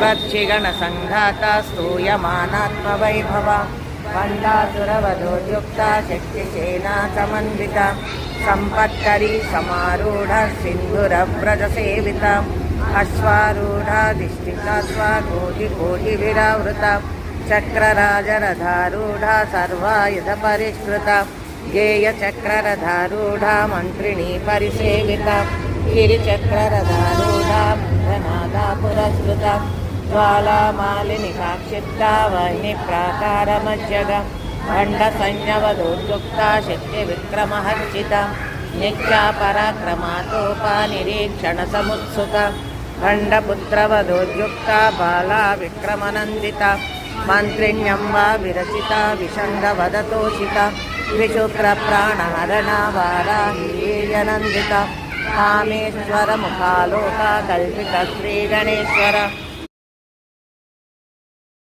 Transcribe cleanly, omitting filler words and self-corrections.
विवर्चिगणसङ्घाता स्तूयमानात्मवैभवा वन्दासुरवधोद्युक्ता शक्तिसेना समन्विता सम्पत्करी समारूढा सिन्धुरव्रजसेविता अश्वारूढाधिष्ठिता स्वाकोटिकोटिविरावृता चक्रराजरथारूढा सर्वायुधपरिष्कृता गेयचक्ररथारूढा मन्त्रिणी परिसेविता गिरिचक्ररथारूढा मन्त्रनादा पुरस्कृता Jwalamalini साक्षिप्ता वह्निप्राकारमज्जगा भण्डसंज्ञवधोद्युक्ता शक्तिविक्रमहर्षिता नित्या पराक्रमातोपा निरीक्षणसमुत्सुका भण्डपुत्रवधोद्युक्ता बाला विक्रमनन्दिता मन्त्रिण्यम्बा विरचिता विषङ्गवदतोषिता विशुक्रप्राणहरणा वाराहीर्यनन्दिता कामेश्वरमुखालोका कल्पितश्रीगणेश्वर